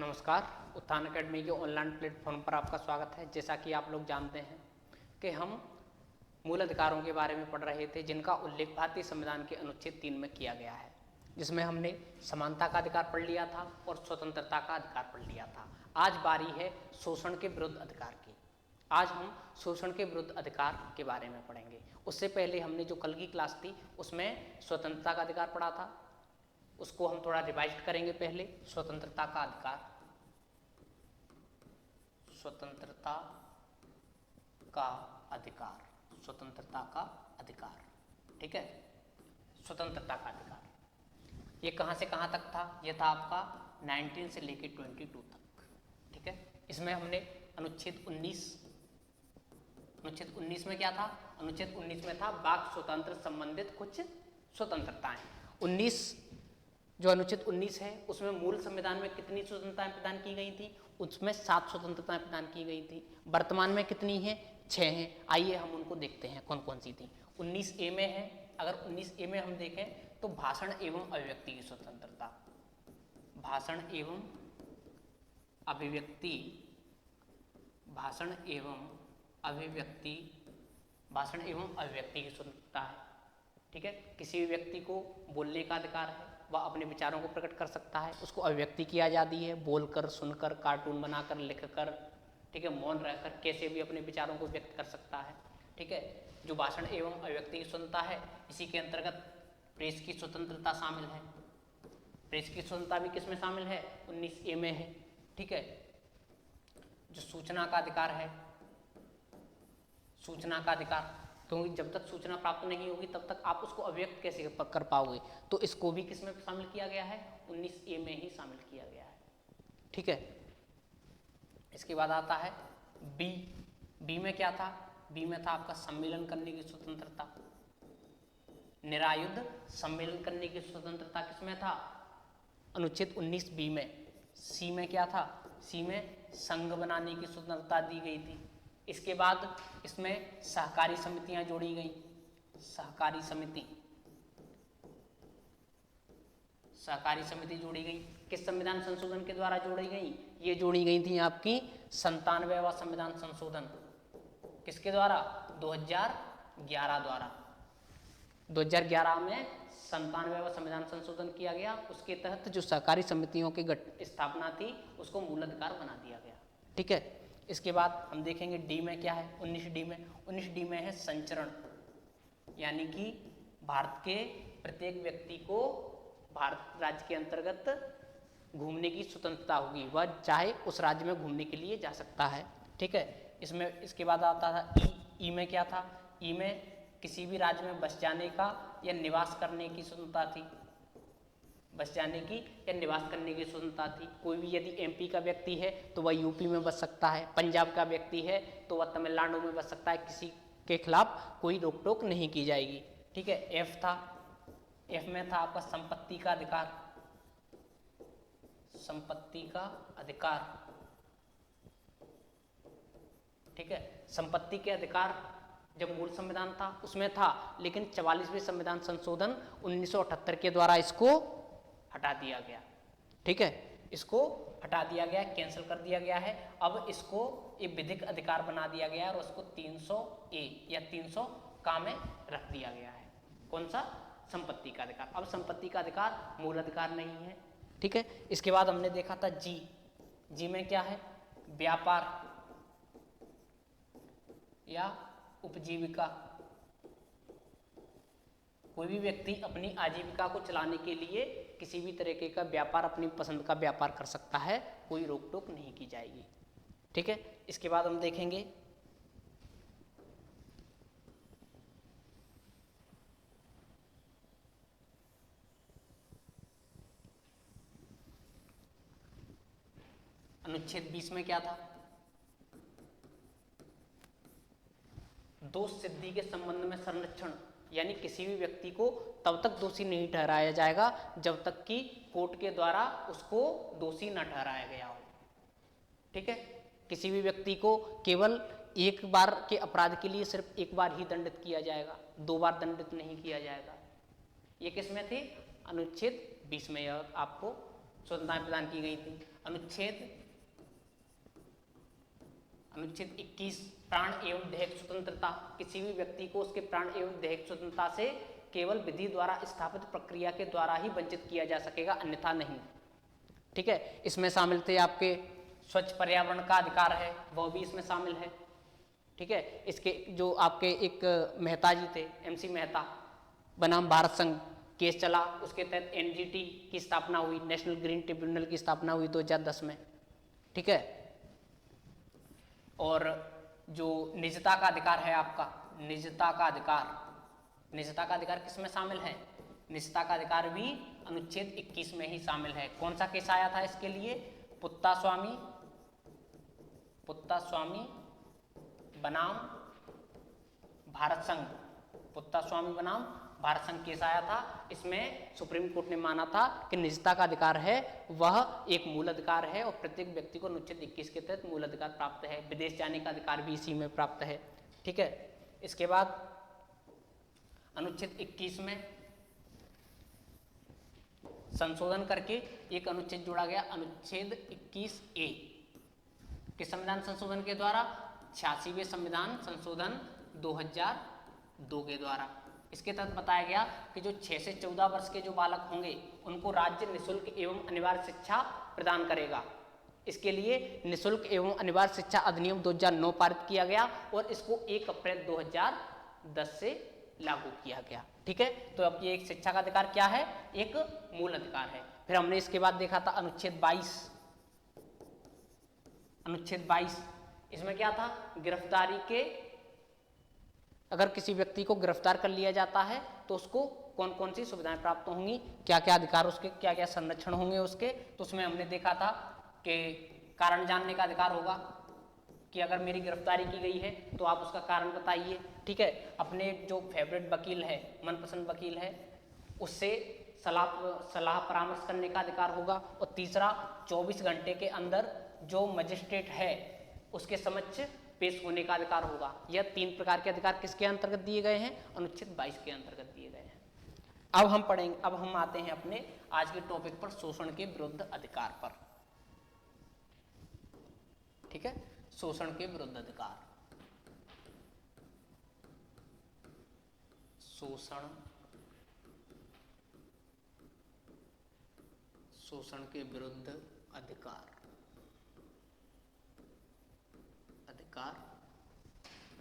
नमस्कार। उत्थान अकेडमी के ऑनलाइन प्लेटफॉर्म पर आपका स्वागत है। जैसा कि आप लोग जानते हैं कि हम मूल अधिकारों के बारे में पढ़ रहे थे, जिनका उल्लेख भारतीय संविधान के अनुच्छेद 3 में किया गया है, जिसमें हमने समानता का अधिकार पढ़ लिया था और स्वतंत्रता का अधिकार पढ़ लिया था। आज बारी है शोषण के विरुद्ध अधिकार की। आज हम शोषण के विरुद्ध अधिकार के बारे में पढ़ेंगे। उससे पहले हमने जो कल की क्लास थी उसमें स्वतंत्रता का अधिकार पढ़ा था, उसको हम थोड़ा रिवाइज करेंगे। पहले स्वतंत्रता का अधिकार, स्वतंत्रता का अधिकार, स्वतंत्रता का अधिकार, ठीक है। स्वतंत्रता का अधिकार ये कहां से कहां तक था? ये था आपका 19 से लेके 22 तक, ठीक है। इसमें हमने अनुच्छेद 19 में क्या था? अनुच्छेद 19 में था वाक स्वतंत्र संबंधित कुछ स्वतंत्रताएं। 19 जो अनुच्छेद 19 है उसमें मूल संविधान में कितनी स्वतंत्रताएं प्रदान की गई थी? उसमें 7 स्वतंत्रताएं प्रदान की गई थी। वर्तमान में कितनी है? 6 हैं। आइए हम उनको देखते हैं कौन कौन सी थी। 19A में है, अगर 19A में हम देखें तो भाषण एवं अभिव्यक्ति की स्वतंत्रता, भाषण एवं अभिव्यक्ति, भाषण एवं अभिव्यक्ति, भाषण एवं अभिव्यक्ति की स्वतंत्रता है, ठीक है। किसी भी व्यक्ति को बोलने का अधिकार है, वह अपने विचारों को प्रकट कर सकता है, उसको अभिव्यक्ति की आज़ादी है, बोलकर, सुनकर, कार्टून बनाकर, लिखकर, ठीक है, मौन रहकर कैसे भी अपने विचारों को व्यक्त कर सकता है, ठीक है। जो भाषण एवं अभिव्यक्ति की स्वतंत्रता है, इसी के अंतर्गत प्रेस की स्वतंत्रता शामिल है। प्रेस की स्वतंत्रता भी किसमें शामिल है? 19A में है, ठीक है। जो सूचना का अधिकार है, सूचना का अधिकार, क्योंकि जब तक सूचना प्राप्त नहीं होगी तब तक आप उसको अभिव्यक्त कैसे कर पाओगे, तो इसको भी किसमें शामिल किया गया है? 19A में ही शामिल किया गया है, ठीक है। इसके बाद आता है बी में क्या था? बी में था आपका सम्मेलन करने की स्वतंत्रता, निरायुध सम्मेलन करने की स्वतंत्रता किसमें था? अनुच्छेद 19B में। सी में क्या था? सी में संघ बनाने की स्वतंत्रता दी गई थी। इसके बाद इसमें सहकारी समितियां जोड़ी गई, सहकारी समिति, सहकारी समिति जोड़ी गई। किस संविधान संशोधन के द्वारा जोड़ी गई? ये जोड़ी गई थी आपकी 97वां संविधान संशोधन। किसके द्वारा? 2011 द्वारा। 2011 में 97वां संविधान संशोधन किया गया। उसके तहत जो सहकारी समितियों की स्थापना थी उसको मूल अधिकार बना दिया गया, ठीक है। इसके बाद हम देखेंगे डी में क्या है? 19D में है संचरण, यानी कि भारत के प्रत्येक व्यक्ति को भारत राज्य के अंतर्गत घूमने की स्वतंत्रता होगी, वह चाहे उस राज्य में घूमने के लिए जा सकता है, ठीक है। इसमें इसके बाद आता था ई में क्या था? ई में किसी भी राज्य में बस जाने का या निवास करने की स्वतंत्रता थी, बस जाने की या निवास करने की स्वतंत्रता थी। कोई भी यदि MP का व्यक्ति है तो वह यूपी में बस सकता है, पंजाब का व्यक्ति है तो वह तमिलनाडु में बस सकता है, किसी के खिलाफ कोई रोक टोक नहीं की जाएगी, ठीक है। एफ था, एफ में था आपका संपत्ति का अधिकार, संपत्ति का अधिकार, ठीक है। संपत्ति के अधिकार जब मूल संविधान था उसमें था, लेकिन 44वें संविधान संशोधन 1978 के द्वारा इसको हटा दिया गया, ठीक है। इसको हटा दिया गया, कैंसिल कर दिया गया है। अब इसको एक विधिक अधिकार बना दिया गया है और उसको 300A या 300 का में रख दिया गया है। कौन सा? संपत्ति का अधिकार। अब संपत्ति का अधिकार मूल अधिकार नहीं है, ठीक है। इसके बाद हमने देखा था जी में क्या है? व्यापार या उपजीविका। कोई भी व्यक्ति अपनी आजीविका को चलाने के लिए किसी भी तरीके का व्यापार, अपनी पसंद का व्यापार कर सकता है, कोई रोक टोक नहीं की जाएगी, ठीक है। इसके बाद हम देखेंगे अनुच्छेद 20 में क्या था? दोष सिद्धि के संबंध में संरक्षण, यानी किसी भी व्यक्ति को तब तक दोषी नहीं ठहराया जाएगा जब तक कि कोर्ट के द्वारा उसको दोषी न ठहराया गया हो, ठीक है। किसी भी व्यक्ति को केवल एक बार के अपराध के लिए सिर्फ एक बार ही दंडित किया जाएगा, 2 बार दंडित नहीं किया जाएगा। ये किस में थे? अनुच्छेद 20 में यह आपको स्वतंत्रताएं प्रदान की गई थी। अनुच्छेद 21 प्राण एवं दैहिक स्वतंत्रता, किसी भी व्यक्ति को उसके प्राण एवं दैहिक स्वतंत्रता से केवल विधि द्वारा स्थापित प्रक्रिया के द्वारा ही वंचित किया जा सकेगा, अन्यथा नहीं। ठीक है, इसमें शामिल थे आपके स्वच्छ पर्यावरण का अधिकार है, वह भी इसमें शामिल है। ठीक है, इसके जो आपके एक मेहता जी थे, MC मेहता, बनाम भारत संघ केस चला, उसके तहत NGT की स्थापना हुई, नेशनल ग्रीन ट्रिब्यूनल की स्थापना हुई 2010 में। ठीक है, और जो निजता का अधिकार है आपका, निजता का अधिकार किसमें शामिल है? निजता का अधिकार भी अनुच्छेद 21 में ही शामिल है। कौन सा केस आया था इसके लिए? पुत्ता स्वामी बनाम भारत संघ, पुत्ता स्वामी बनाम भारत संघ केस आया था। इसमें सुप्रीम कोर्ट ने माना था कि निजता का अधिकार है वह एक मूल अधिकार है और प्रत्येक व्यक्ति को अनुच्छेद 21 के तहत मूल अधिकार प्राप्त है। विदेश जाने का अधिकार भी इसी में प्राप्त है। ठीक है, इसके बाद अनुच्छेद 21 में संशोधन करके एक अनुच्छेद जोड़ा गया, अनुच्छेद 21A के संविधान संशोधन के द्वारा, 86वें संविधान संशोधन 2002 के द्वारा। इसके तहत बताया गया कि जो 6 से 14 वर्ष के जो बालक होंगे उनको राज्य निःशुल्क एवं अनिवार्य शिक्षा प्रदान करेगा। इसके लिए निःशुल्क एवं अनिवार्य शिक्षा अधिनियम 2009 पारित किया गया और इसको 1 अप्रैल 2010 से लागू किया गया। ठीक है, तो अब ये एक शिक्षा का अधिकार क्या है? एक मूल अधिकार है। फिर हमने इसके बाद देखा था अनुच्छेद 22। इसमें क्या था? गिरफ्तारी के, अगर किसी व्यक्ति को गिरफ्तार कर लिया जाता है तो उसको कौन कौन सी सुविधाएं प्राप्त होंगी, क्या क्या अधिकार उसके, क्या क्या संरक्षण होंगे उसके। तो उसमें हमने देखा था कि कारण जानने का अधिकार होगा कि अगर मेरी गिरफ्तारी की गई है तो आप उसका कारण बताइए। ठीक है, अपने जो फेवरेट वकील है, मनपसंद वकील है, उससे सलाह परामर्श करने का अधिकार होगा। और तीसरा, 24 घंटे के अंदर जो मजिस्ट्रेट है उसके समक्ष पेश होने का अधिकार होगा। यह 3 प्रकार के अधिकार किसके अंतर्गत दिए गए हैं? अनुच्छेद 22 के अंतर्गत दिए गए हैं। अब हम आते हैं अपने आज के टॉपिक पर, शोषण के विरुद्ध अधिकार पर। ठीक है, शोषण के विरुद्ध अधिकार। शोषण के विरुद्ध अधिकार,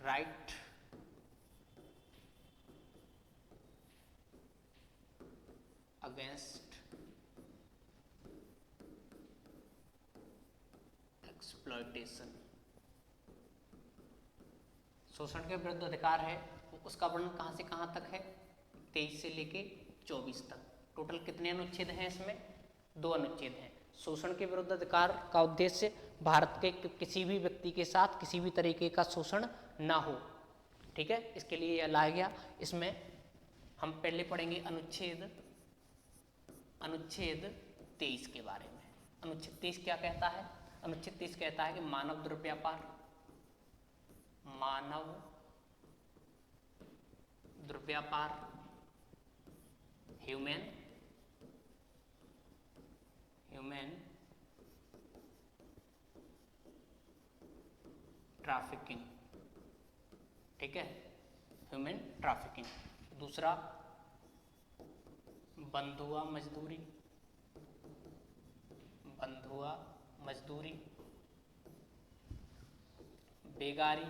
राइट अगेंस्ट एक्सप्लॉयटेशन। शोषण के विरुद्ध अधिकार है, उसका वर्णन कहां से कहां तक है? 23 से लेके 24 तक। टोटल कितने अनुच्छेद हैं इसमें? 2 अनुच्छेद हैं। शोषण के विरुद्ध अधिकार का उद्देश्य भारत के किसी भी व्यक्ति के साथ किसी भी तरीके का शोषण ना हो। ठीक है, इसके लिए यह लाया गया। इसमें हम पहले पढ़ेंगे अनुच्छेद 23 के बारे में। अनुच्छेद 23 क्या कहता है? अनुच्छेद 23 कहता है कि मानव दुर्व्यापार, ह्यूमन ट्रैफिकिंग। ठीक है, ह्यूमन ट्रैफिकिंग। दूसरा, बंधुआ मजदूरी, बेगारी,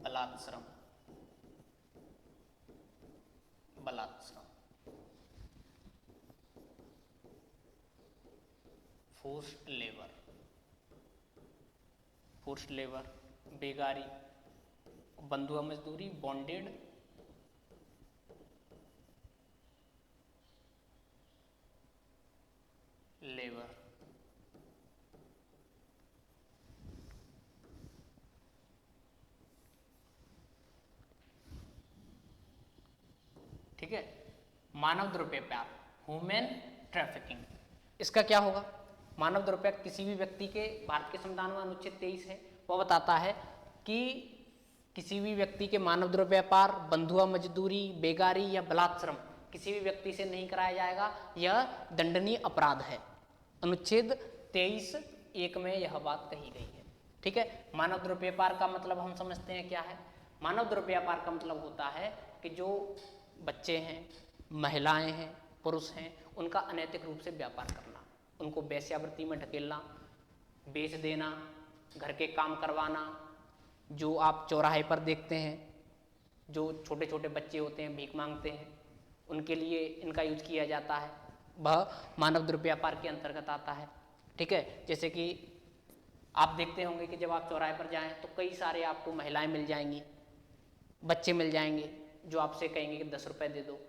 बलात्श्रम। फोर्स्ड लेबर, बेगारी, बंधुआ मजदूरी, बॉन्डेड लेबर। ठीक है, मानव दुर्व्यापार, ह्यूमन ट्रैफिकिंग, इसका क्या होगा? मानव दुर्व्यापार किसी भी व्यक्ति के, भारत के संविधान में अनुच्छेद 23 है, वह बताता है कि किसी भी व्यक्ति के मानव दुर्व्यापार, बंधुआ मजदूरी, बेगारी या बलात्श्रम किसी भी व्यक्ति से नहीं कराया जाएगा, यह दंडनीय अपराध है। अनुच्छेद 23(1) में यह बात कही गई है। ठीक है। मानव द्रव्य व्यापार का मतलब हम समझते हैं क्या है। मानव द्रव्य व्यापार का मतलब होता है कि जो बच्चे हैं, महिलाएं हैं, पुरुष हैं, उनका अनैतिक रूप से व्यापार करना, उनको वेश्यावृत्ति में ढकेलना, बेच देना, घर के काम करवाना। जो आप चौराहे पर देखते हैं, जो छोटे छोटे बच्चे होते हैं, भीख मांगते हैं, उनके लिए इनका यूज किया जाता है, वह मानव द्रव्य व्यापार के अंतर्गत आता है। ठीक है। जैसे कि आप देखते होंगे कि जब आप चौराहे पर जाएं तो कई सारे आपको महिलाएं मिल जाएंगी, बच्चे मिल जाएंगे जो आपसे कहेंगे कि 10 रुपये दे दो,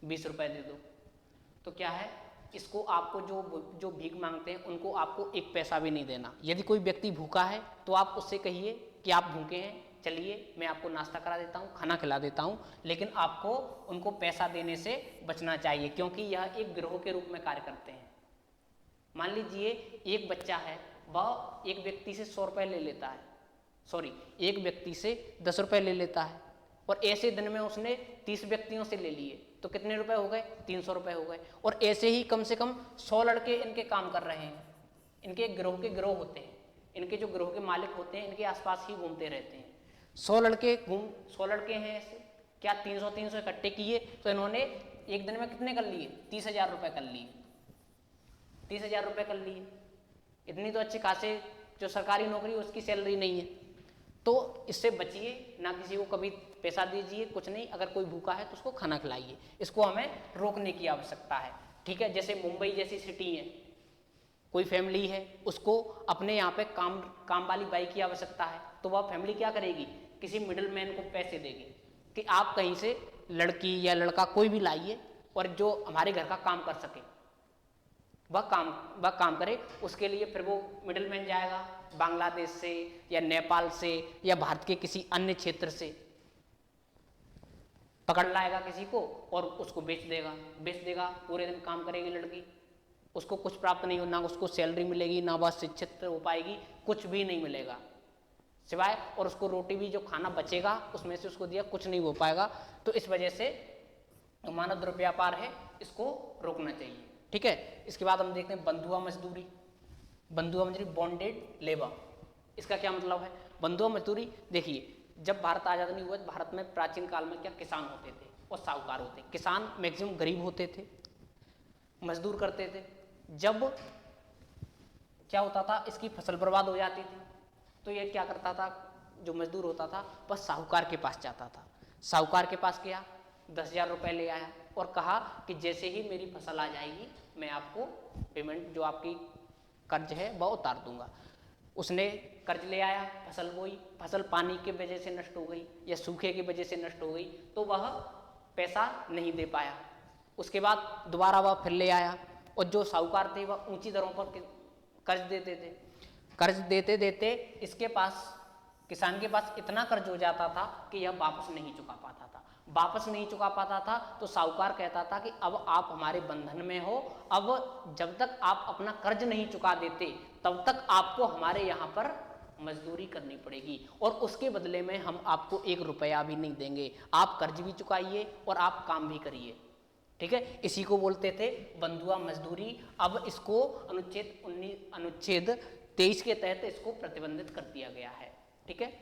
20 रुपये दे दो। तो क्या है, इसको आपको जो भीख मांगते हैं उनको आपको एक पैसा भी नहीं देना। यदि कोई व्यक्ति भूखा है तो आप उससे कहिए कि आप भूखे हैं, चलिए मैं आपको नाश्ता करा देता हूँ, खाना खिला देता हूँ, लेकिन आपको उनको पैसा देने से बचना चाहिए, क्योंकि यह एक गिरोह के रूप में कार्य करते हैं। मान लीजिए एक बच्चा है, वह एक व्यक्ति से 100 रुपये ले लेता है, एक व्यक्ति से 10 रुपये ले लेता है, और ऐसे दिन में उसने 30 व्यक्तियों से ले लिए, तो कितने रुपए हो गए? 300 रुपये हो गए। और ऐसे ही कम से कम 100 लड़के इनके काम कर रहे हैं। इनके गिरोह के गिरोह होते हैं, इनके जो गिरोह के मालिक होते हैं इनके आसपास ही घूमते रहते हैं। 100 लड़के हैं ऐसे, क्या 300 इकट्ठे किए तो इन्होंने एक दिन में कितने कर लिए? 30,000 रुपये कर लिए। 30,000 रुपये कर लिए। इतनी तो अच्छे खासे जो सरकारी नौकरी उसकी सैलरी नहीं है। तो इससे बचिए, ना किसी को कभी पैसा दीजिए, कुछ नहीं। अगर कोई भूखा है तो उसको खाना खिलाइए। इसको हमें रोकने की आवश्यकता है। ठीक है। जैसे मुंबई जैसी सिटी है, कोई फैमिली है, उसको अपने यहाँ पे काम वाली बाई की आवश्यकता है, तो वह फैमिली क्या करेगी? किसी मिडिल मैन को पैसे देगी कि आप कहीं से लड़की या लड़का कोई भी लाइए और जो हमारे घर का काम कर सके, वह काम करे। उसके लिए फिर वो मिडिल मैन जाएगा बांग्लादेश से या नेपाल से या भारत के किसी अन्य क्षेत्र से, पकड़ लाएगा किसी को और उसको बेच देगा। पूरे दिन काम करेगी लड़की, उसको कुछ प्राप्त नहीं हो, ना उसको सैलरी मिलेगी, ना वह शिक्षित हो पाएगी, कुछ भी नहीं मिलेगा सिवाय, और उसको रोटी भी जो खाना बचेगा उसमें से उसको दिया, कुछ नहीं हो पाएगा। तो इस वजह से मानव द्रव्य व्यापार है, इसको रोकना चाहिए। ठीक है। इसके बाद हम देखते हैं बंधुआ मजदूरी। बॉन्डेड लेबर, इसका क्या मतलब है? बंधुआ मजदूरी, देखिए जब भारत आज़ाद नहीं हुआ, भारत में प्राचीन काल में क्या किसान होते थे और साहूकार होते। किसान मैक्सिमम गरीब होते थे, मजदूर करते थे। जब क्या होता था, इसकी फसल बर्बाद हो जाती थी, तो ये क्या करता था, जो मजदूर होता था वह साहूकार के पास जाता था। साहूकार के पास गया, 10,000 रुपये ले आया और कहा कि जैसे ही मेरी फसल आ जाएगी मैं आपको पेमेंट, जो आपकी कर्ज है वह उतार दूंगा। उसने कर्ज ले आया, फसल बोई, फसल पानी की वजह से नष्ट हो गई या सूखे की वजह से नष्ट हो गई, तो वह पैसा नहीं दे पाया। उसके बाद दोबारा वह फिर ले आया, और जो साहूकार थे वह ऊंची दरों पर कर्ज देते थे। कर्ज देते देते इसके पास, किसान के पास इतना कर्ज हो जाता था कि यह वापस नहीं चुका पाता था। तो साहूकार कहता था कि अब आप हमारे बंधन में हो, अब जब तक आप अपना कर्ज नहीं चुका देते तब तक आपको हमारे यहाँ पर मजदूरी करनी पड़ेगी, और उसके बदले में हम आपको 1 रुपया भी नहीं देंगे। आप कर्ज भी चुकाइए और आप काम भी करिए। ठीक है। इसी को बोलते थे बंधुआ मजदूरी। अब इसको अनुच्छेद 23 के तहत इसको प्रतिबंधित कर दिया गया है। ठीक है।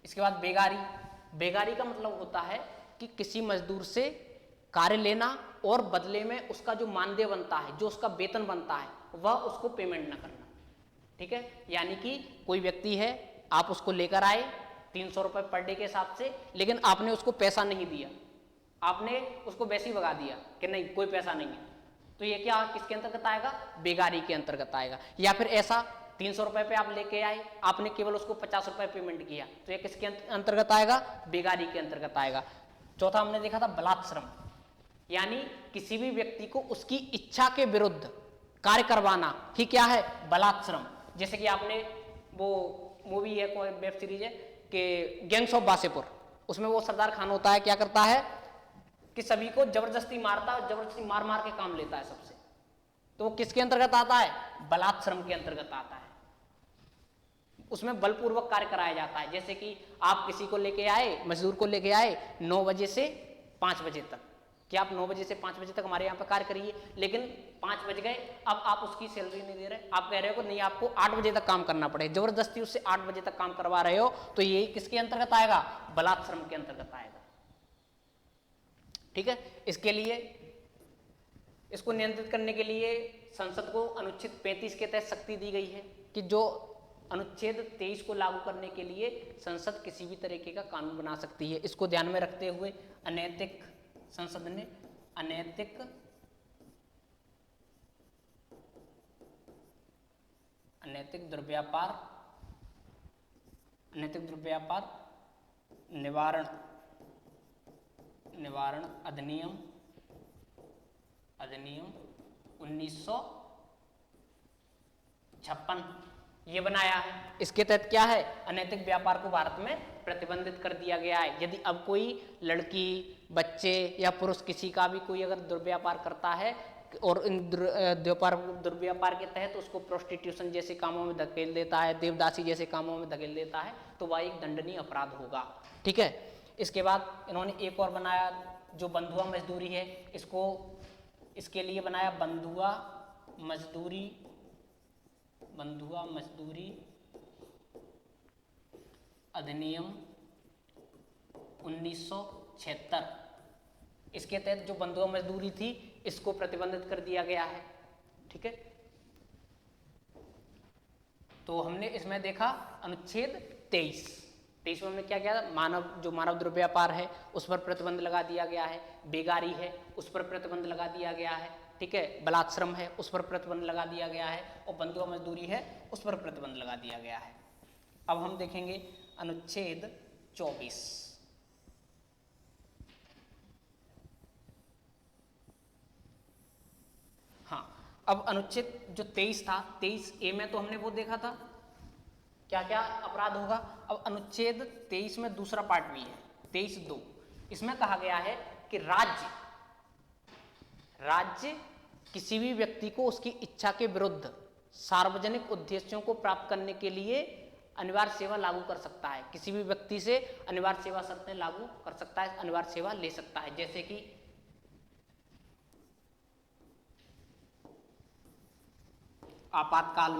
इसके बाद बेगारी का मतलब होता है कि किसी मजदूर से कार्य लेना और बदले में उसका जो मानदेय बनता है, जो उसका वेतन बनता है, वह उसको पेमेंट न करना। ठीक है। यानी कि कोई व्यक्ति है, आप उसको लेकर आए 300 रुपये पर डे के हिसाब से, लेकिन आपने उसको पैसा नहीं दिया, आपने उसको वैसे ही भगा दिया कि नहीं कोई पैसा नहीं है, तो ये क्या किसके अंतर्गत आएगा? बेगारी के अंतर्गत आएगा। या फिर ऐसा 300 रुपये पे आप लेके आए, आपने केवल उसको 50 रुपये पेमेंट किया, तो ये किसके अंतर्गत आएगा? बेगारी के अंतर्गत आएगा। चौथा हमने देखा था बलात्श्रम, यानी किसी भी व्यक्ति को उसकी इच्छा के विरुद्ध कार्य करवाना ही क्या है? बलात्श्रम। जैसे कि आपने वो मूवी है, कोई वेब सीरीज है कि गैंग्स ऑफ वासेपुर, उसमें वो सरदार खान होता है, क्या करता है कि सभी को जबरदस्ती मारता है, जबरदस्ती मार मार के काम लेता है सबसे। तो वो किसके अंतर्गत आता है? बलात्श्रम के अंतर्गत आता है। उसमें बलपूर्वक कार्य कराया जाता है। जैसे कि आप किसी को लेके आए, मजदूर को लेके आए 9 बजे से 5 बजे तक, कि आप 9 बजे से 5 बजे तक हमारे यहाँ पे कार्य करिए, लेकिन 5 बज गए, अब आप उसकी सैलरी नहीं दे रहे, आप कह रहे हो कि नहीं आपको 8 बजे तक काम करना पड़े, जबरदस्ती उससे 8 बजे तक काम करवा रहे हो, तो ये किसके अंतर्गत आएगा? बलात्श्रम के अंतर्गत आएगा। ठीक है, इसके लिए, इसको नियंत्रित करने के लिए संसद को अनुच्छेद 35 के तहत शक्ति दी गई है कि जो अनुच्छेद 23 को लागू करने के लिए संसद किसी भी तरीके का कानून बना सकती है। इसको ध्यान में रखते हुए अनैतिक, संसद ने अनैतिक दुर्व्यापार निवारण अधिनियम 1956 ये बनाया है। इसके तहत क्या है? अनैतिक व्यापार को भारत में प्रतिबंधित कर दिया गया है। यदि अब कोई लड़की, बच्चे या पुरुष किसी का भी कोई अगर दुर्व्यापार करता है और इन दुर्व्यापार के तहत उसको प्रोस्टिट्यूशन जैसे कामों में धकेल देता है, देवदासी जैसे कामों में धकेल देता है, तो वह एक दंडनीय अपराध होगा। ठीक है, इसके बाद इन्होंने एक और बनाया जो बंधुआ मजदूरी है, इसके लिए बनाया बंधुआ मजदूरी अधिनियम 1976। इसके तहत जो बंधुआ मजदूरी थी इसको प्रतिबंधित कर दिया गया है। ठीक है, तो हमने इसमें देखा अनुच्छेद 23 में हमने क्या किया? मानव दुर्व्यापार है उस पर प्रतिबंध लगा दिया गया है, बेगारी है उस पर प्रतिबंध लगा दिया गया है, ठीक है, बलात्श्रम है उस पर प्रतिबंध लगा दिया गया है, और बंधुआ मजदूरी है उस पर प्रतिबंध लगा दिया गया है। अब हम देखेंगे अनुच्छेद 24। हाँ, अब अनुच्छेद जो 23 था, 23A में तो हमने वो देखा था क्या क्या अपराध होगा। अब अनुच्छेद 23 में दूसरा पार्ट भी है, 23(2). इसमें कहा गया है कि राज्य किसी भी व्यक्ति को उसकी इच्छा के विरुद्ध सार्वजनिक उद्देश्यों को प्राप्त करने के लिए अनिवार्य सेवा लागू कर सकता है। किसी भी व्यक्ति से अनिवार्य सेवा शर्तें लागू कर सकता है, अनिवार्य सेवा ले सकता है, जैसे कि आपातकाल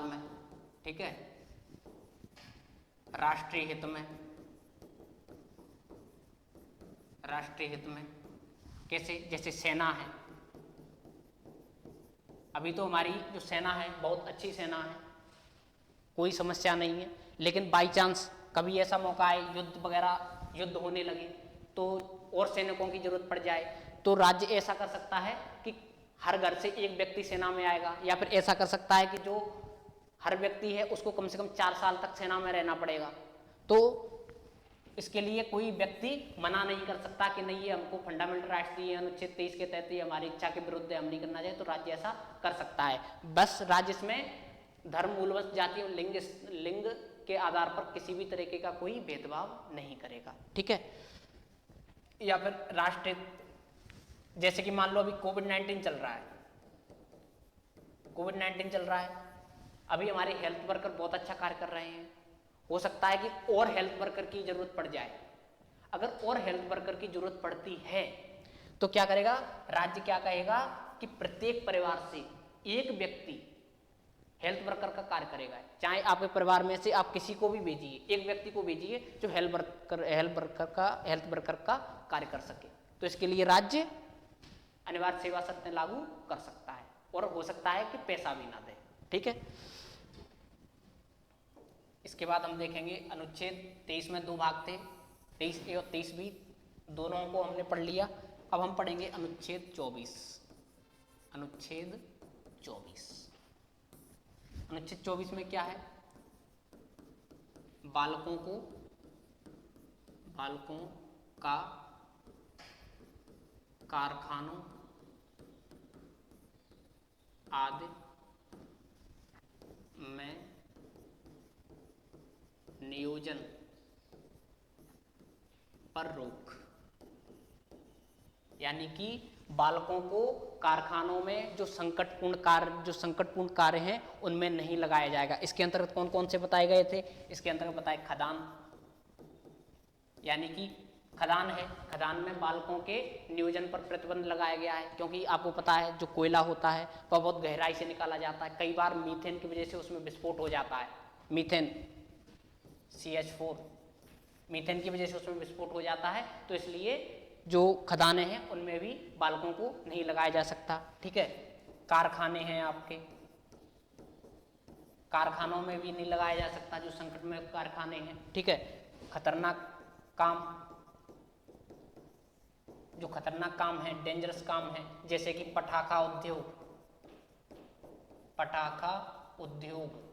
में, ठीक है, राष्ट्रीय हित में कैसे? जैसे सेना है, अभी तो हमारी जो सेना है बहुत अच्छी सेना है, कोई समस्या नहीं है, लेकिन बाई चांस कभी ऐसा मौका आए, युद्ध होने लगे तो और सैनिकों की जरूरत पड़ जाए, तो राज्य ऐसा कर सकता है कि हर घर से एक व्यक्ति सेना में आएगा, या फिर ऐसा कर सकता है कि जो हर व्यक्ति है उसको कम से कम 4 साल तक सेना में रहना पड़ेगा। तो इसके लिए कोई व्यक्ति मना नहीं कर सकता कि नहीं ये हमको फंडामेंटल राइट्स दिए अनुच्छेद 23 के तहत, ये हमारी इच्छा के विरुद्ध है, हम नहीं करना चाहिए, तो राज्य ऐसा कर सकता है। बस राज्य इसमें धर्म, मूलवंश, जाति और लिंग के आधार पर किसी भी तरीके का कोई भेदभाव नहीं करेगा। ठीक है, या फिर राष्ट्रीय, जैसे कि मान लो अभी कोविड-19 चल रहा है, अभी हमारे हेल्थ वर्कर बहुत अच्छा कार्य कर रहे हैं, हो सकता है कि और हेल्थ वर्कर की जरूरत पड़ जाए। अगर और हेल्थ वर्कर की जरूरत पड़ती है तो क्या करेगा राज्य? क्या कहेगा कि प्रत्येक परिवार से एक व्यक्ति हेल्थ वर्कर का कार्य करेगा, चाहे आपके परिवार में से आप किसी को भी भेजिए, एक व्यक्ति को भेजिए जो हेल्थ वर्कर का कार्य कर सके। तो इसके लिए राज्य अनिवार्य सेवा शर्तें लागू कर सकता है, और हो सकता है कि पैसा भी ना दे। ठीक है, इसके बाद हम देखेंगे अनुच्छेद 23 में 2 भाग थे, 23A और 23B, दोनों को हमने पढ़ लिया। अब हम पढ़ेंगे अनुच्छेद 24। अनुच्छेद 24 में क्या है? बालकों का कारखानों आदि में नियोजन पर रोक, यानी कि बालकों को कारखानों में जो संकटपूर्ण कार्य हैं उनमें नहीं लगाया जाएगा। इसके अंतर्गत कौन कौन से बताए गए थे? इसके अंतर्गत बताए खदान, यानी कि खदान है, खदान में बालकों के नियोजन पर प्रतिबंध लगाया गया है, क्योंकि आपको पता है जो कोयला होता है वह बहुत गहराई से निकाला जाता है, कई बार मीथेन की वजह से उसमें विस्फोट हो जाता है, मीथेन CH4 मीथेन की वजह से उसमें विस्फोट हो जाता है, तो इसलिए जो खदानें हैं उनमें भी बालकों को नहीं लगाया जा सकता। ठीक है, कारखाने हैं आपके, कारखानों में भी नहीं लगाया जा सकता, जो संकटमय कारखाने हैं। ठीक है, खतरनाक काम, जो खतरनाक काम है, डेंजरस काम है, जैसे कि पटाखा उद्योग, पटाखा उद्योग,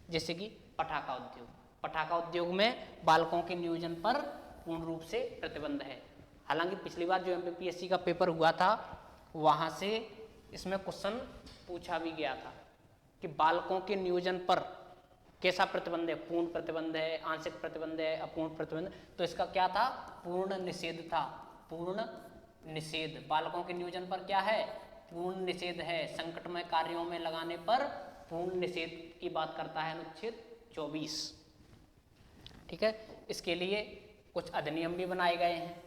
जैसे कि पटाखा उद्योग, पटाखा उद्योग में बालकों के नियोजन पर पूर्ण रूप से प्रतिबंध है। हालांकि पिछली बार जो MPPSC का पेपर हुआ था वहां से इसमें क्वेश्चन पूछा भी गया था कि बालकों के नियोजन पर कैसा प्रतिबंध है, पूर्ण प्रतिबंध है, आंशिक प्रतिबंध है, अपूर्ण प्रतिबंध, तो इसका क्या था, पूर्ण निषेध था, पूर्ण निषेध। बालकों के नियोजन पर क्या है, पूर्ण निषेध है, संकटमय कार्यों में लगाने पर पूर्ण निषेध की बात करता है अनुच्छेद 24। ठीक है, इसके लिए कुछ अधिनियम भी बनाए गए हैं,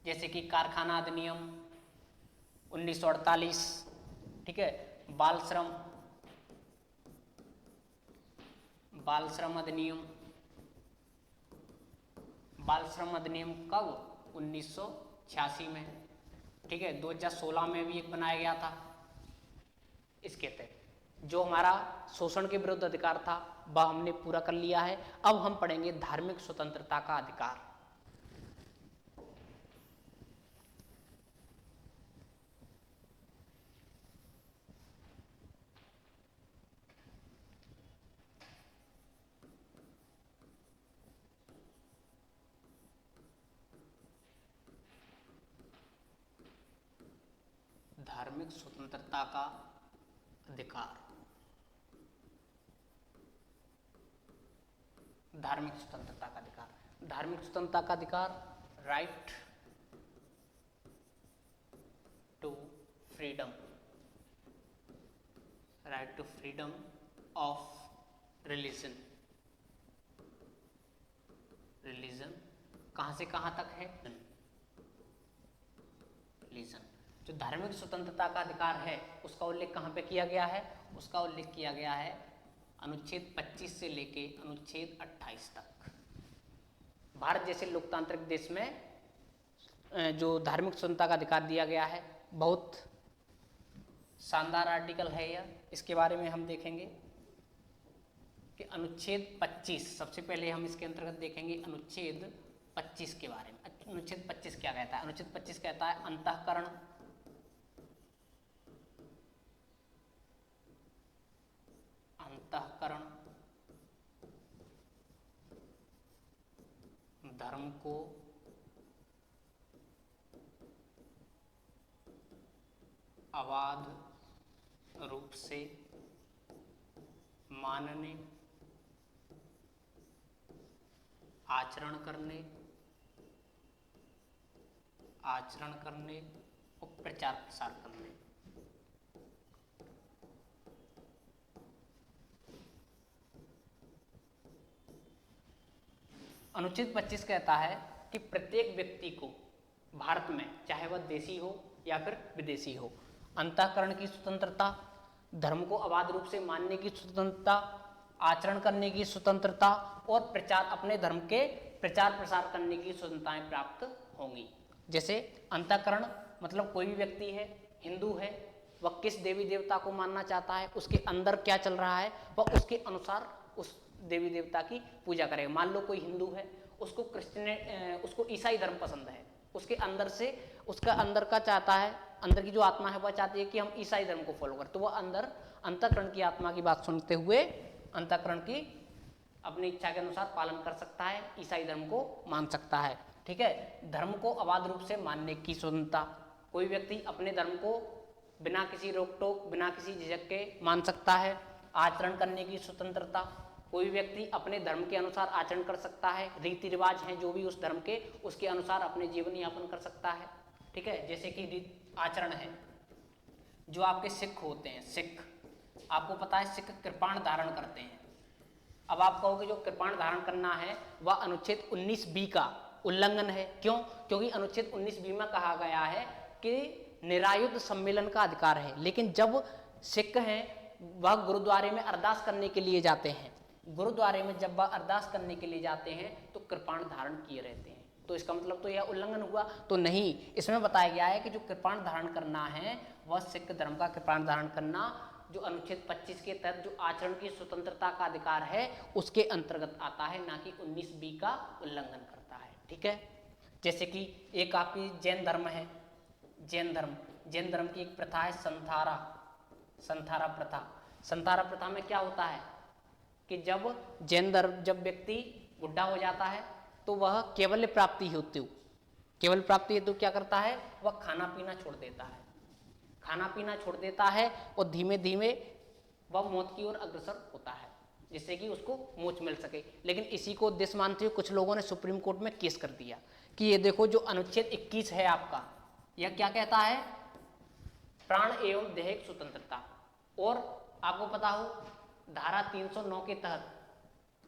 जैसे कि कारखाना अधिनियम 1948, ठीक है, बाल श्रम अधिनियम, बाल श्रम अधिनियम कब, 1986 में। ठीक है, 2016 में भी एक बनाया गया था। इसके तहत जो हमारा शोषण के विरुद्ध अधिकार था वह हमने पूरा कर लिया है। अब हम पढ़ेंगे धार्मिक स्वतंत्रता का अधिकार। धार्मिक स्वतंत्रता का अधिकार, धार्मिक स्वतंत्रता का अधिकार, धार्मिक स्वतंत्रता का अधिकार, right to freedom, right to freedom of religion, religion कहां से कहां तक है, रिलीजन। जो धार्मिक स्वतंत्रता का अधिकार है उसका उल्लेख कहां पे किया गया है, उसका उल्लेख किया गया है अनुच्छेद 25 से लेके अनुच्छेद 28 तक। भारत जैसे लोकतांत्रिक देश में जो धार्मिक स्वतंत्रता का अधिकार दिया गया है, बहुत शानदार आर्टिकल है यह। इसके बारे में हम देखेंगे कि अनुच्छेद 25, सबसे पहले हम इसके अंतर्गत देखेंगे अनुच्छेद 25 के बारे में। अनुच्छेद 25 क्या कहता है, अनुच्छेद 25 कहता है अंतःकरण, अंतःकरण धर्म को अबाध रूप से मानने, आचरण करने और प्रचार प्रसार करने। अनुच्छेद 25 कहता है कि प्रत्येक व्यक्ति को भारत में, चाहे वह देशी हो या फिर विदेशी हो, अंतःकरण की स्वतंत्रता, धर्म को अबाध रूप से मानने की स्वतंत्रता, आचरण करने की स्वतंत्रता और प्रचार, अपने धर्म के प्रचार प्रसार करने की स्वतंत्रताएं प्राप्त होंगी। जैसे अंतःकरण मतलब कोई भी व्यक्ति है, हिंदू है, वह किस देवी देवता को मानना चाहता है, उसके अंदर क्या चल रहा है, वह उसके अनुसार उस देवी देवता की पूजा करेगा। मान लो कोई हिंदू है, उसको उसको ईसाई धर्म पसंद है, उसके अंदर से, उसका अंदर का चाहता है, अंदर की जो आत्मा है वह चाहती है कि हम ईसाई धर्म को फॉलो करें, तो वह अंदर अंतःकरण की आत्मा की बात सुनते हुए अंतःकरण की अपनी इच्छा के अनुसार पालन कर सकता है, ईसाई धर्म को मान सकता है। ठीक है, धर्म को अबाध रूप से मानने की स्वतंत्रता, कोई व्यक्ति अपने धर्म को बिना किसी रोक टोक, बिना किसी झिझक के मान सकता है। आचरण करने की स्वतंत्रता, कोई व्यक्ति अपने धर्म के अनुसार आचरण कर सकता है, रीति रिवाज हैं जो भी उस धर्म के, उसके अनुसार अपने जीवन यापन कर सकता है। ठीक है, जैसे कि आचरण है, जो आपके सिख होते हैं, सिख, आपको पता है सिख कृपाण धारण करते हैं। अब आप कहोगे जो कृपाण धारण करना है वह अनुच्छेद 19B का उल्लंघन है। क्यों? क्योंकि अनुच्छेद 19B में कहा गया है कि निरायुध सम्मेलन का अधिकार है, लेकिन जब सिख हैं वह गुरुद्वारे में अरदास करने के लिए जाते हैं, गुरुद्वारे में जब वह अरदास करने के लिए जाते हैं तो कृपाण धारण किए रहते हैं, तो इसका मतलब तो यह उल्लंघन हुआ तो नहीं। इसमें बताया गया है कि जो कृपाण धारण करना है वह सिख धर्म का कृपाण धारण करना जो अनुच्छेद 25 के तहत जो आचरण की स्वतंत्रता का अधिकार है उसके अंतर्गत आता है, ना कि 19B का उल्लंघन करता है। ठीक है, जैसे कि एक आपकी जैन धर्म है, जैन धर्म की एक प्रथा है संथारा प्रथा। संथारा प्रथा में क्या होता है कि जब व्यक्ति बुढ़ा हो जाता है तो वह केवल प्राप्ति हेतु क्या करता है, वह खाना पीना छोड़ देता है और धीमे धीमे वह मौत की ओर अग्रसर होता है, जिससे कि उसको मोक्ष मिल सके। लेकिन इसी को उद्देश्य मानते हुए कुछ लोगों ने सुप्रीम कोर्ट में केस कर दिया कि ये देखो जो अनुच्छेद 21 है आपका, यह क्या कहता है, प्राण एवं दैहिक स्वतंत्रता, और आपको पता हो धारा 309 के तहत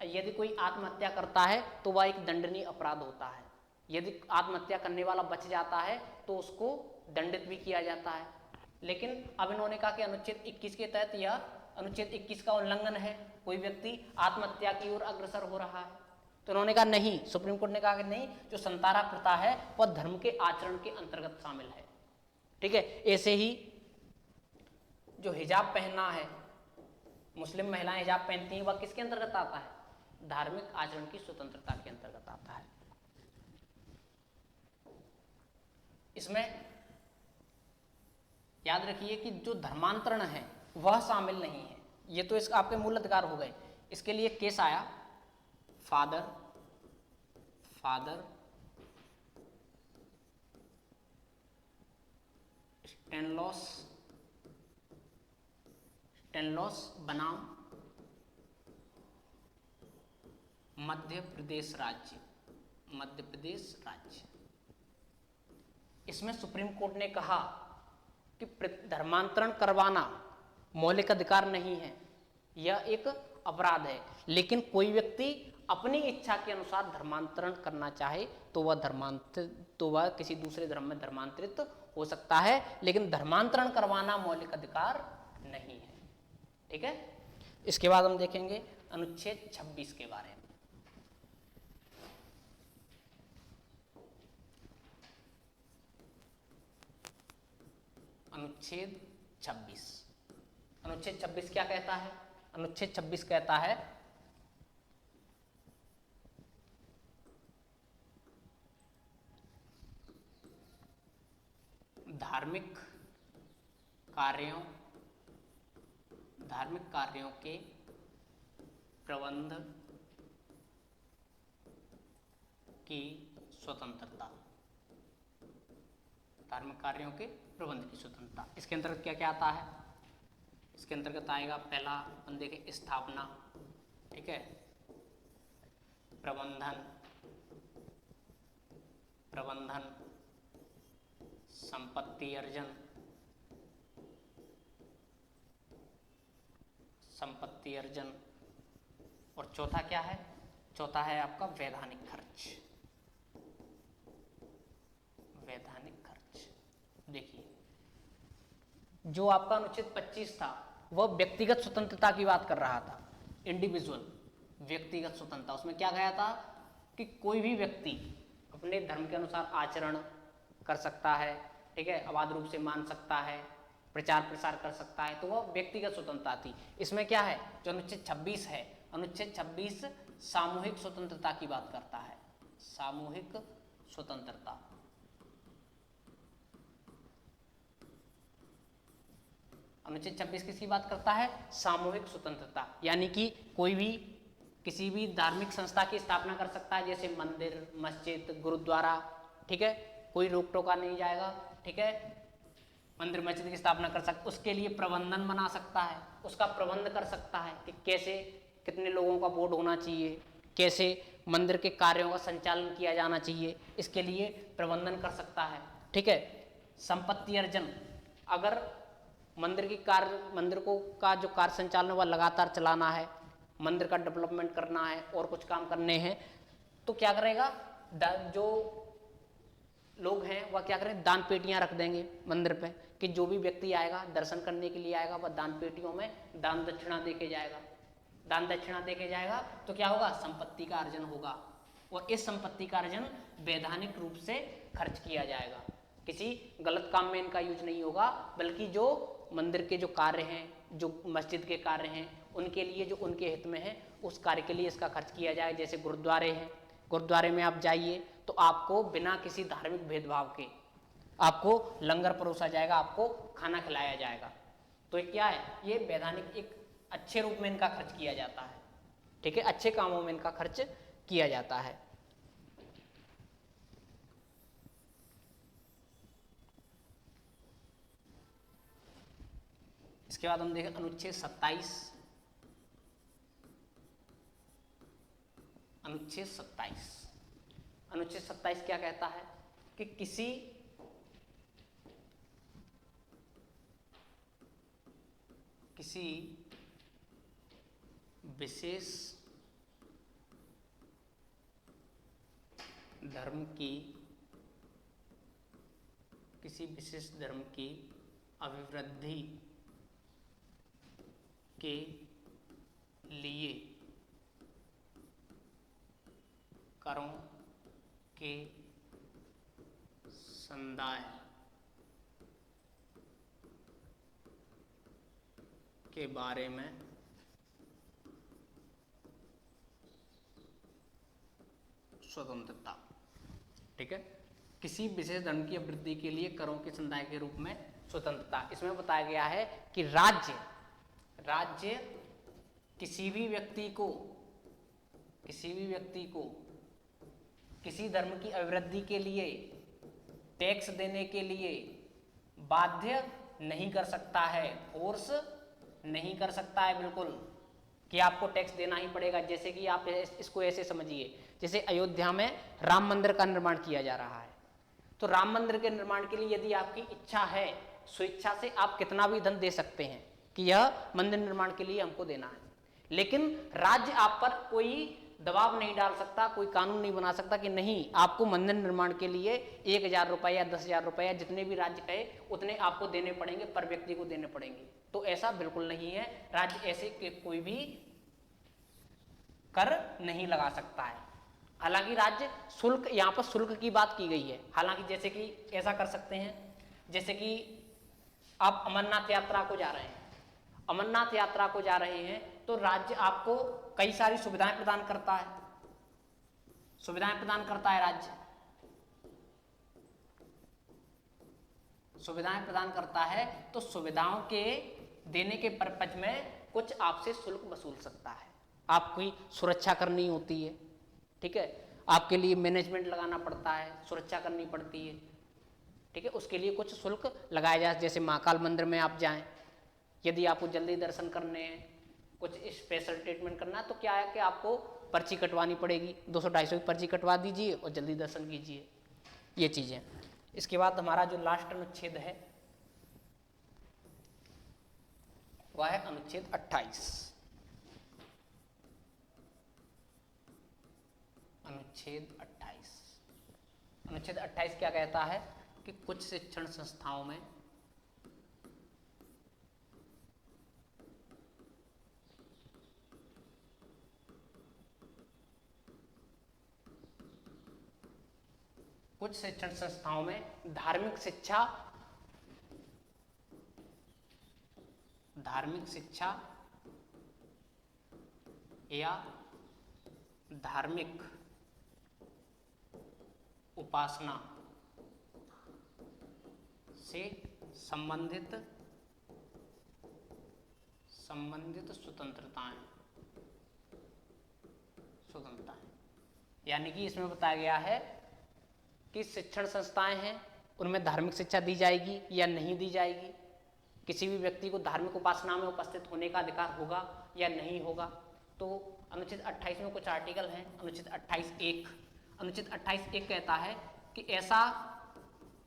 यदि कोई आत्महत्या करता है तो वह एक दंडनीय अपराध होता है। यदि आत्महत्या करने वाला बच जाता है तो उसको दंडित भी किया जाता है। लेकिन अब इन्होंने कहा कि अनुच्छेद 21 के तहत यह अनुच्छेद 21 का उल्लंघन है, कोई व्यक्ति आत्महत्या की ओर अग्रसर हो रहा है, तो उन्होंने कहा नहीं, सुप्रीम कोर्ट ने कहा कि नहीं, जो संतारा प्रथा है वह धर्म के आचरण के अंतर्गत शामिल है। ठीक है, ऐसे ही जो हिजाब पहनना है, मुस्लिम महिलाएं हिजाब पहनती हैं, वह किसके अंतर्गत आता है, धार्मिक आचरण की स्वतंत्रता के अंतर्गत आता है। इसमें याद रखिए कि जो धर्मांतरण है वह शामिल नहीं है, ये तो इस आपके मूल अधिकार हो गए। इसके लिए केस आया फादर स्टेनलॉस बनाम मध्य प्रदेश राज्य। इसमें सुप्रीम कोर्ट ने कहा कि धर्मांतरण करवाना मौलिक अधिकार नहीं है, यह एक अपराध है, लेकिन कोई व्यक्ति अपनी इच्छा के अनुसार धर्मांतरण करना चाहे तो वह किसी दूसरे धर्म में धर्मांतरित हो सकता है, लेकिन धर्मांतरण करवाना मौलिक अधिकार नहीं है। ठीक है, इसके बाद हम देखेंगे अनुच्छेद 26 के बारे में। अनुच्छेद 26 क्या कहता है? अनुच्छेद 26 कहता है धार्मिक कार्यों के प्रबंध की स्वतंत्रता। धार्मिक कार्यों के प्रबंध की स्वतंत्रता, इसके अंतर्गत क्या क्या आता है? इसके अंतर्गत आएगा पहला हम देखें स्थापना, ठीक है, प्रबंधन, संपत्ति अर्जन, और चौथा क्या है? चौथा है आपका वैधानिक खर्च। देखिए, जो आपका अनुच्छेद 25 था वह व्यक्तिगत स्वतंत्रता की बात कर रहा था, इंडिविजुअल व्यक्तिगत स्वतंत्रता। उसमें क्या गया था कि कोई भी व्यक्ति अपने धर्म के अनुसार आचरण कर सकता है, ठीक है, अबाध रूप से मान सकता है, प्रचार प्रसार कर सकता है, तो वह व्यक्तिगत स्वतंत्रता थी। इसमें क्या है, जो अनुच्छेद 26 है, अनुच्छेद 26 सामूहिक स्वतंत्रता की बात करता है। सामूहिक स्वतंत्रता, अनुच्छेद 26 किसकी बात करता है? सामूहिक स्वतंत्रता, यानी कि कोई भी किसी भी धार्मिक संस्था की स्थापना कर सकता है, जैसे मंदिर, मस्जिद, गुरुद्वारा, ठीक है, कोई रोक टोका नहीं जाएगा, ठीक है, मंदिर मस्जिद की स्थापना कर सकता, उसके लिए प्रबंधन बना सकता है, उसका प्रबंध कर सकता है कि कैसे कितने लोगों का बोर्ड होना चाहिए, कैसे मंदिर के कार्यों का संचालन किया जाना चाहिए, इसके लिए प्रबंधन कर सकता है, ठीक है। संपत्ति अर्जन, अगर मंदिर का जो कार्य संचालन वह लगातार चलाना है, मंदिर का डेवलपमेंट करना है और कुछ काम करने हैं, तो क्या करेगा, जो लोग हैं वह क्या करें, दान पेटियां रख देंगे मंदिर पे, कि जो भी व्यक्ति आएगा दर्शन करने के लिए आएगा वह दान पेटियों में दान दक्षिणा देके जाएगा। दान दक्षिणा देके जाएगा तो क्या होगा, संपत्ति का अर्जन होगा, और इस संपत्ति का अर्जन वैधानिक रूप से खर्च किया जाएगा, किसी गलत काम में इनका यूज नहीं होगा, बल्कि जो मंदिर के जो कार्य हैं, जो मस्जिद के कार्य हैं, उनके लिए जो उनके हित में है उस कार्य के लिए इसका खर्च किया जाए। जैसे गुरुद्वारे हैं, गुरुद्वारे में आप जाइए तो आपको बिना किसी धार्मिक भेदभाव के आपको लंगर परोसा जाएगा, आपको खाना खिलाया जाएगा। तो ये क्या है, ये वैधानिक एक अच्छे रूप में इनका खर्च किया जाता है, ठीक है, अच्छे कामों में इनका खर्च किया जाता है। इसके बाद हम देखें अनुच्छेद 27। अनुच्छेद 27, अनुच्छेद 27 क्या कहता है कि किसी विशेष धर्म की अभिवृद्धि के लिए करों के संदाय के बारे में स्वतंत्रता, ठीक है, किसी विशेष धर्म की अभिवृद्धि के लिए करों के संदाय के रूप में स्वतंत्रता। इसमें बताया गया है कि राज्य किसी भी व्यक्ति को किसी धर्म की अभिवृद्धि के लिए टैक्स देने के लिए बाध्य नहीं कर सकता है, फोर्स नहीं कर सकता है बिल्कुल, कि आपको टैक्स देना ही पड़ेगा। जैसे कि आप इसको ऐसे समझिए, जैसे अयोध्या में राम मंदिर का निर्माण किया जा रहा है, तो राम मंदिर के निर्माण के लिए यदि आपकी इच्छा है, स्वेच्छा से आप कितना भी धन दे सकते हैं कि यह मंदिर निर्माण के लिए हमको देना है, लेकिन राज्य आप पर कोई दबाव नहीं डाल सकता, कोई कानून नहीं बना सकता कि नहीं आपको मंदिर निर्माण के लिए 1000 रुपए या 10,000 रुपए या जितने भी राज्य कहे उतने आपको देने पड़ेंगे, पर व्यक्ति को देने पड़ेंगे। तो ऐसा बिल्कुल नहीं है, राज्य ऐसे के कोई भी कर नहीं लगा सकता है। हालांकि राज्य शुल्क, यहाँ पर शुल्क की बात की गई है, हालांकि जैसे कि ऐसा कर सकते हैं, जैसे कि आप अमरनाथ यात्रा को जा रहे हैं, अमरनाथ यात्रा को जा रहे हैं तो राज्य आपको कई सारी सुविधाएं प्रदान करता है, सुविधाएं प्रदान करता है, राज्य सुविधाएं प्रदान करता है, तो सुविधाओं के देने के पर्पज में कुछ आपसे शुल्क वसूल सकता है। आपकी सुरक्षा करनी होती है, ठीक है, आपके लिए मैनेजमेंट लगाना पड़ता है, सुरक्षा करनी पड़ती है, ठीक है, उसके लिए कुछ शुल्क लगाया जाए। जैसे महाकाल मंदिर में आप जाएं, यदि आपको जल्दी दर्शन करने हैं, कुछ स्पेशल ट्रीटमेंट करना है, तो क्या है कि आपको पर्ची कटवानी पड़ेगी, 200-250 की पर्ची कटवा दीजिए और जल्दी दर्शन कीजिए, ये चीज़ें। इसके बाद हमारा जो लास्ट अनुच्छेद है वह है अनुच्छेद 28। अनुच्छेद 28, अनुच्छेद 28 क्या कहता है कि कुछ शिक्षण संस्थाओं में धार्मिक शिक्षा या धार्मिक उपासना से संबंधित स्वतंत्रताएं, यानी कि इसमें बताया गया है कि शिक्षण संस्थाएं हैं उनमें धार्मिक शिक्षा दी जाएगी या नहीं दी जाएगी, किसी भी व्यक्ति को धार्मिक उपासना में उपस्थित होने का अधिकार होगा या नहीं होगा। तो अनुच्छेद 28 में कुछ आर्टिकल हैं। अनुच्छेद 28(1), अनुच्छेद 28(1) कहता है कि ऐसा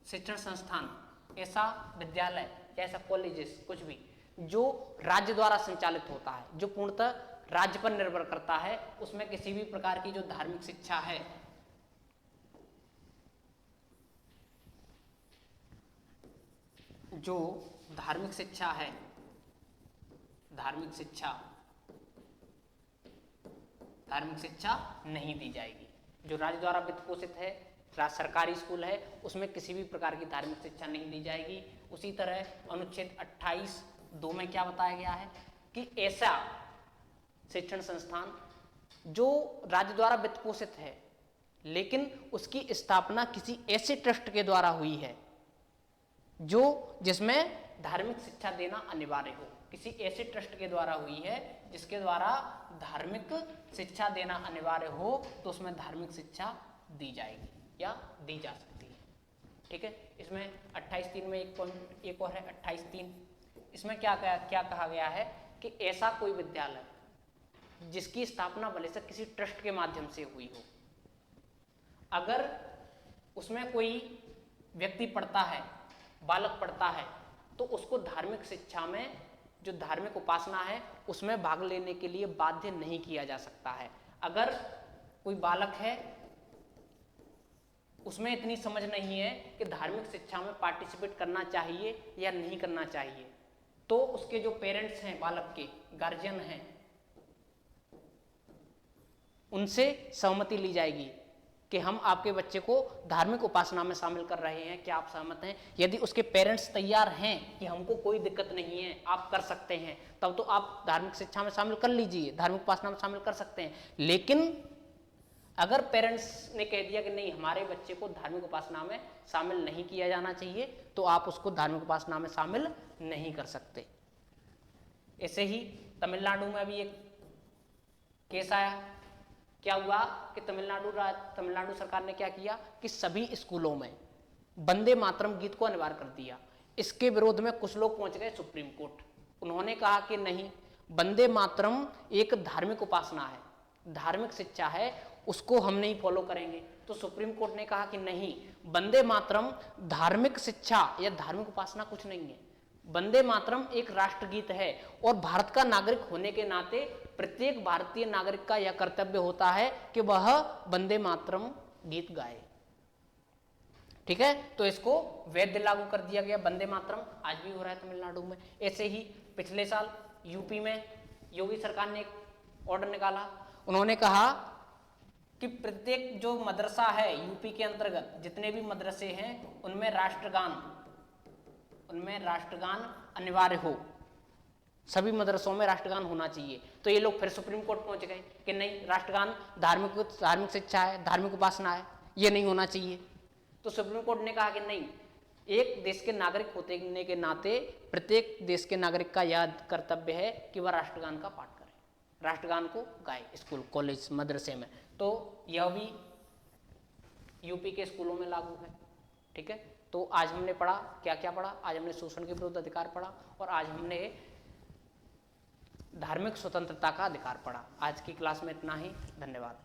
शिक्षण संस्थान, ऐसा विद्यालय या ऐसा कॉलेजेस, कुछ भी जो राज्य द्वारा संचालित होता है, जो पूर्णतः राज्य पर निर्भर करता है, उसमें किसी भी प्रकार की जो धार्मिक शिक्षा है जो धार्मिक शिक्षा है, धार्मिक शिक्षा नहीं दी जाएगी। जो राज्य द्वारा वित्त पोषित है, सरकारी स्कूल है, उसमें किसी भी प्रकार की धार्मिक शिक्षा नहीं दी जाएगी। उसी तरह अनुच्छेद 28(2) में क्या बताया गया है कि ऐसा शिक्षण संस्थान जो राज्य द्वारा वित्त पोषित है लेकिन उसकी स्थापना किसी ऐसे ट्रस्ट के द्वारा हुई है जो जिसमें धार्मिक शिक्षा देना अनिवार्य हो, किसी ऐसे ट्रस्ट के द्वारा हुई है जिसके द्वारा धार्मिक शिक्षा देना अनिवार्य हो, तो उसमें धार्मिक शिक्षा दी जाएगी या दी जा सकती है। ठीक है, इसमें 28(3) में एक और है 28(3). इसमें क्या कहा गया है कि ऐसा कोई विद्यालय जिसकी स्थापना भले से किसी ट्रस्ट के माध्यम से हुई हो, अगर उसमें कोई व्यक्ति पढ़ता है, बालक पढ़ता है, तो उसको धार्मिक शिक्षा में, जो धार्मिक उपासना है, उसमें भाग लेने के लिए बाध्य नहीं किया जा सकता है। अगर कोई बालक है, उसमें इतनी समझ नहीं है कि धार्मिक शिक्षा में पार्टिसिपेट करना चाहिए या नहीं करना चाहिए, तो उसके जो पेरेंट्स हैं, बालक के गार्जियन हैं, उनसे सहमति ली जाएगी कि हम आपके बच्चे को धार्मिक उपासना में शामिल कर रहे हैं, क्या आप सहमत हैं? यदि उसके पेरेंट्स तैयार हैं कि हमको कोई दिक्कत नहीं है, आप कर सकते हैं, तब तो आप धार्मिक शिक्षा में शामिल कर लीजिए, धार्मिक उपासना में शामिल कर सकते हैं। लेकिन अगर पेरेंट्स ने कह दिया कि नहीं, हमारे बच्चे को धार्मिक उपासना में शामिल नहीं किया जाना चाहिए, तो आप उसको धार्मिक उपासना में शामिल नहीं कर सकते। ऐसे ही तमिलनाडु में भी एक केस आया। क्या हुआ कि तमिलनाडु सरकार ने क्या किया कि सभी स्कूलों में वंदे मातरम गीत को अनिवार्य कर दिया। इसके विरोध में कुछ लोग पहुंच गए सुप्रीम कोर्ट। उन्होंने कहा कि नहीं, वंदे मातरम एक धार्मिक उपासना है, धार्मिक शिक्षा है, उसको हम नहीं फॉलो करेंगे। तो सुप्रीम कोर्ट ने कहा कि नहीं, वंदे मातरम धार्मिक शिक्षा या धार्मिक उपासना कुछ नहीं है। वंदे मातरम एक राष्ट्रगीत है और भारत का नागरिक होने के नाते प्रत्येक भारतीय नागरिक का यह कर्तव्य होता है कि वह वंदे मातरम गीत गाए। ठीक है, तो इसको वैध लागू कर दिया गया। वंदे मातरम आज भी हो रहा है तमिलनाडु में। ऐसे ही पिछले साल यूपी में योगी सरकार ने एक ऑर्डर निकाला। उन्होंने कहा कि प्रत्येक जो मदरसा है यूपी के अंतर्गत, जितने भी मदरसे हैं, उनमें राष्ट्रगान अनिवार्य हो, सभी मदरसों में राष्ट्रगान होना चाहिए। तो ये लोग फिर सुप्रीम कोर्ट पहुंच गए कि नहीं, राष्ट्रगान धार्मिक शिक्षा है, धार्मिक उपासना है, ये नहीं होना चाहिए। तो सुप्रीम कोर्ट ने कहा कि नहीं, एक देश के नागरिक होने के नाते प्रत्येक देश के नागरिक का यह कर्तव्य है कि वह राष्ट्रगान का पाठ करे, राष्ट्रगान को गाए स्कूल, कॉलेज, मदरसे में। तो यह भी यूपी के स्कूलों में लागू है। ठीक है, तो आज हमने पढ़ा, क्या क्या पढ़ा? आज हमने शोषण के विरुद्ध अधिकार पढ़ा और आज हमने धार्मिक स्वतंत्रता का अधिकार पढ़ा। आज की क्लास में इतना ही। धन्यवाद।